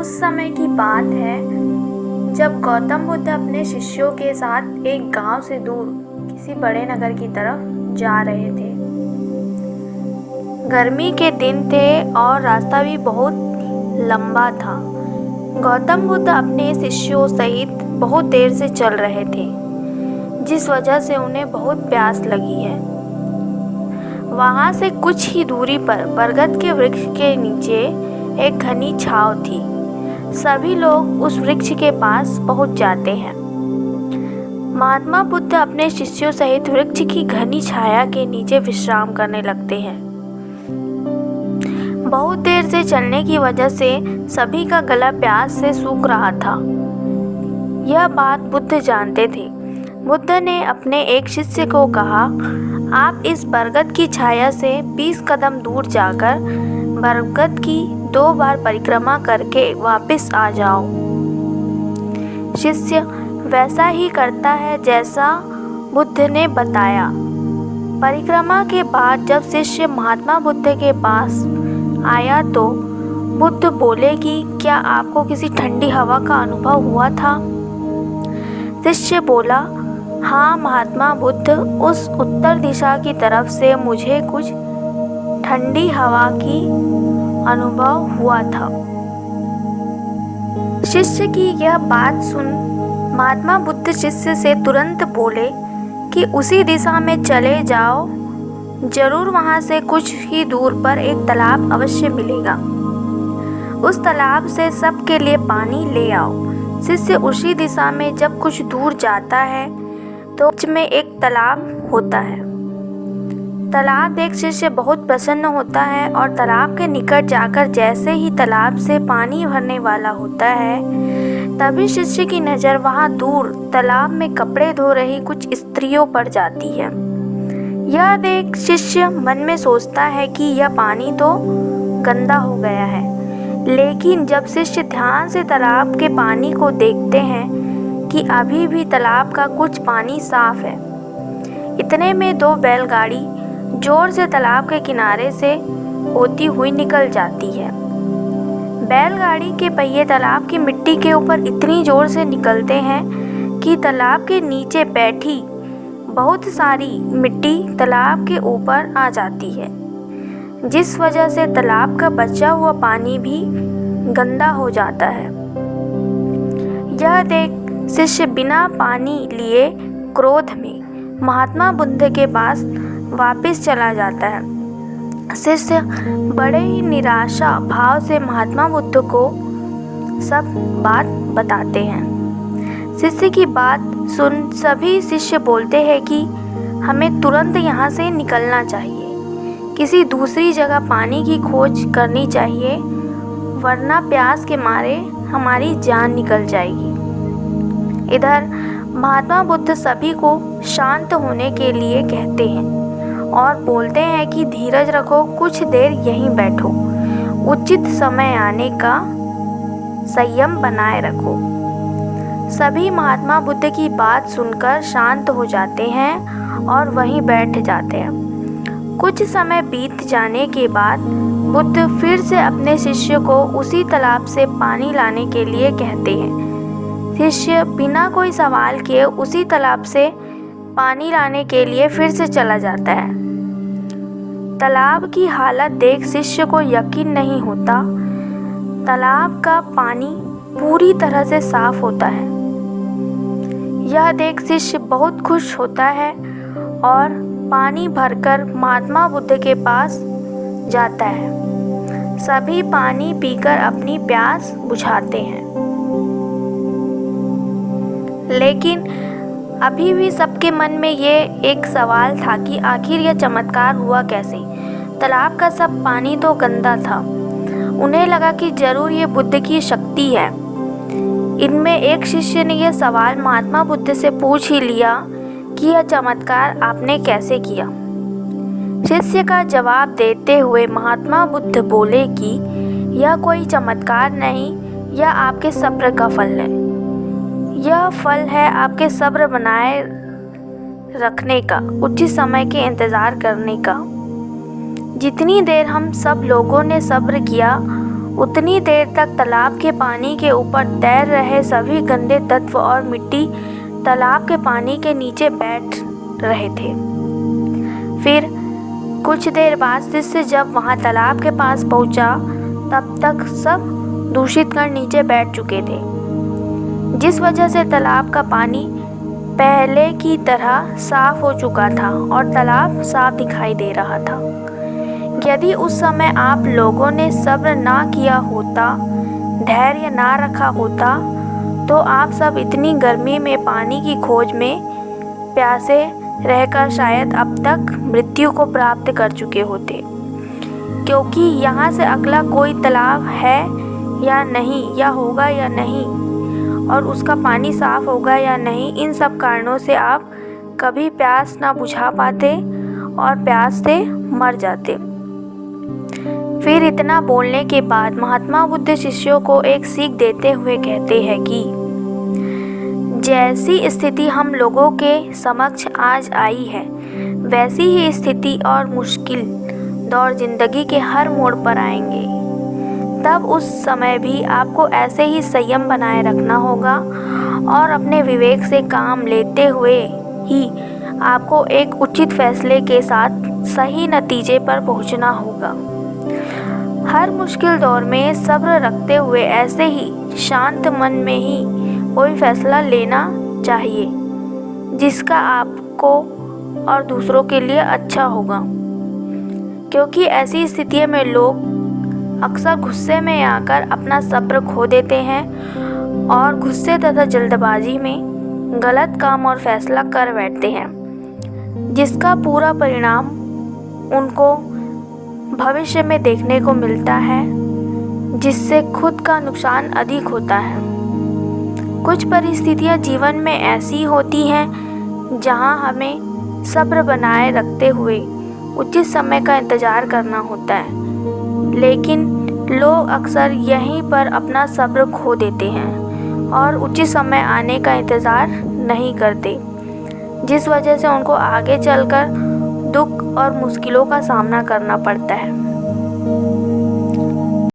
उस समय की बात है जब गौतम बुद्ध अपने शिष्यों के साथ एक गांव से दूर किसी बड़े नगर की तरफ जा रहे थे। गर्मी के दिन थे और रास्ता भी बहुत लंबा था। गौतम बुद्ध अपने शिष्यों सहित बहुत देर से चल रहे थे, जिस वजह से उन्हें बहुत प्यास लगी है। वहाँ से कुछ ही दूरी पर बरगद के वृक्ष के नीचे एक घनी छांव थी। सभी लोग उस वृक्ष के पास पहुँच जाते हैं। महात्मा बुद्ध अपने शिष्यों सहित वृक्ष की घनी छाया के नीचे विश्राम करने लगते हैं। बहुत देर से चलने की वजह से सभी का गला प्यास से सूख रहा था। यह बात बुद्ध जानते थे। बुद्ध ने अपने एक शिष्य को कहा, आप इस बरगद की छाया से 20 कदम दूर जाकर बरगद की 2 बार परिक्रमा करके वापस आ जाओ। शिष्य वैसा ही करता है जैसा बुद्ध ने बताया। परिक्रमा के बाद जब शिष्य महात्मा बुद्ध के पास आया तो बुद्ध बोले कि क्या आपको किसी ठंडी हवा का अनुभव हुआ था? शिष्य बोला, हाँ महात्मा बुद्ध, उस उत्तर दिशा की तरफ से मुझे कुछ ठंडी हवा की अनुभव हुआ था। शिष्य की यह बात सुन महात्मा बुद्ध शिष्य से तुरंत बोले कि उसी दिशा में चले जाओ, जरूर वहाँ से कुछ ही दूर पर एक तालाब अवश्य मिलेगा। उस तालाब से सबके लिए पानी ले आओ। शिष्य उसी दिशा में जब कुछ दूर जाता है तो बीच में एक तालाब होता है। तालाब देख शिष्य बहुत प्रसन्न होता है और तालाब के निकट जाकर जैसे ही तालाब से पानी भरने वाला होता है, तभी शिष्य की नज़र वहाँ दूर तालाब में कपड़े धो रही कुछ स्त्रियों पर जाती है। यह देख शिष्य मन में सोचता है कि यह पानी तो गंदा हो गया है, लेकिन जब शिष्य ध्यान से तालाब के पानी को देखते हैं कि अभी भी तालाब का कुछ पानी साफ है। इतने में 2 बैलगाड़ी जोर से तालाब के किनारे से होती हुई निकल जाती है। बैलगाड़ी के पहिए तालाब की मिट्टी के ऊपर इतनी जोर से निकलते हैं कि तालाब के नीचे बैठी बहुत सारी मिट्टी तालाब के ऊपर आ जाती है, जिस वजह से तालाब का बचा हुआ पानी भी गंदा हो जाता है। यह देख शिष्य बिना पानी लिए क्रोध में महात्मा बुद्ध के पास वापस चला जाता है। शिष्य बड़े ही निराशा भाव से महात्मा बुद्ध को सब बात बताते हैं। शिष्य की बात सुन सभी शिष्य बोलते हैं कि हमें तुरंत यहाँ से निकलना चाहिए, किसी दूसरी जगह पानी की खोज करनी चाहिए, वरना प्यास के मारे हमारी जान निकल जाएगी। इधर महात्मा बुद्ध सभी को शांत होने के लिए कहते हैं और बोलते हैं कि धीरज रखो, कुछ देर यहीं बैठो, उचित समय आने का संयम बनाए रखो। सभी महात्मा बुद्ध की बात सुनकर शांत हो जाते हैं और वहीं बैठ जाते हैं। कुछ समय बीत जाने के बाद बुद्ध फिर से अपने शिष्य को उसी तालाब से पानी लाने के लिए कहते हैं। शिष्य बिना कोई सवाल किए उसी तालाब से पानी लाने के लिए फिर से चला जाता है। तालाब की हालत देख शिष्य को यकीन नहीं होता। तालाब का पानी पूरी तरह से साफ होता है। यह देख शिष्य बहुत खुश होता है और पानी भरकर महात्मा बुद्ध के पास जाता है। सभी पानी पीकर अपनी प्यास बुझाते हैं, लेकिन अभी भी सबके मन में ये एक सवाल था कि आखिर यह चमत्कार हुआ कैसे। तालाब का सब पानी तो गंदा था। उन्हें लगा कि जरूर ये बुद्ध की शक्ति है। इनमें एक शिष्य ने यह सवाल महात्मा बुद्ध से पूछ ही लिया कि यह चमत्कार आपने कैसे किया। शिष्य का जवाब देते हुए महात्मा बुद्ध बोले कि यह कोई चमत्कार नहीं, यह आपके सब्र का फल है। यह फल है आपके सब्र बनाए रखने का, उचित समय के इंतज़ार करने का। जितनी देर हम सब लोगों ने सब्र किया, उतनी देर तक तालाब के पानी के ऊपर तैर रहे सभी गंदे तत्व और मिट्टी तालाब के पानी के नीचे बैठ रहे थे। फिर कुछ देर बाद शिष्य जब वहां तालाब के पास पहुंचा तब तक सब दूषित कण नीचे बैठ चुके थे, जिस वजह से तालाब का पानी पहले की तरह साफ हो चुका था और तालाब साफ दिखाई दे रहा था। यदि उस समय आप लोगों ने सब्र ना किया होता, धैर्य ना रखा होता, तो आप सब इतनी गर्मी में पानी की खोज में प्यासे रहकर शायद अब तक मृत्यु को प्राप्त कर चुके होते, क्योंकि यहाँ से अगला कोई तालाब है या नहीं, या होगा या नहीं, और उसका पानी साफ होगा या नहीं, इन सब कारणों से आप कभी प्यास ना बुझा पाते और प्यास से मर जाते। फिर इतना बोलने के बाद महात्मा बुद्ध शिष्यों को एक सीख देते हुए कहते हैं कि जैसी स्थिति हम लोगों के समक्ष आज आई है, वैसी ही स्थिति और मुश्किल दौर जिंदगी के हर मोड़ पर आएंगे। तब उस समय भी आपको ऐसे ही संयम बनाए रखना होगा और अपने विवेक से काम लेते हुए ही आपको एक उचित फैसले के साथ सही नतीजे पर पहुंचना होगा। हर मुश्किल दौर में सब्र रखते हुए ऐसे ही शांत मन में ही कोई फैसला लेना चाहिए जिसका आपको और दूसरों के लिए अच्छा होगा, क्योंकि ऐसी स्थितियों में लोग अक्सर गुस्से में आकर अपना सब्र खो देते हैं और गुस्से तथा जल्दबाजी में गलत काम और फैसला कर बैठते हैं, जिसका पूरा परिणाम उनको भविष्य में देखने को मिलता है, जिससे खुद का नुकसान अधिक होता है। कुछ परिस्थितियां जीवन में ऐसी होती हैं जहां हमें सब्र बनाए रखते हुए उचित समय का इंतज़ार करना होता है, लेकिन लोग अक्सर यहीं पर अपना सब्र खो देते हैं और उचित समय आने का इंतज़ार नहीं करते, जिस वजह से उनको आगे चलकर दुख और मुश्किलों का सामना करना पड़ता है।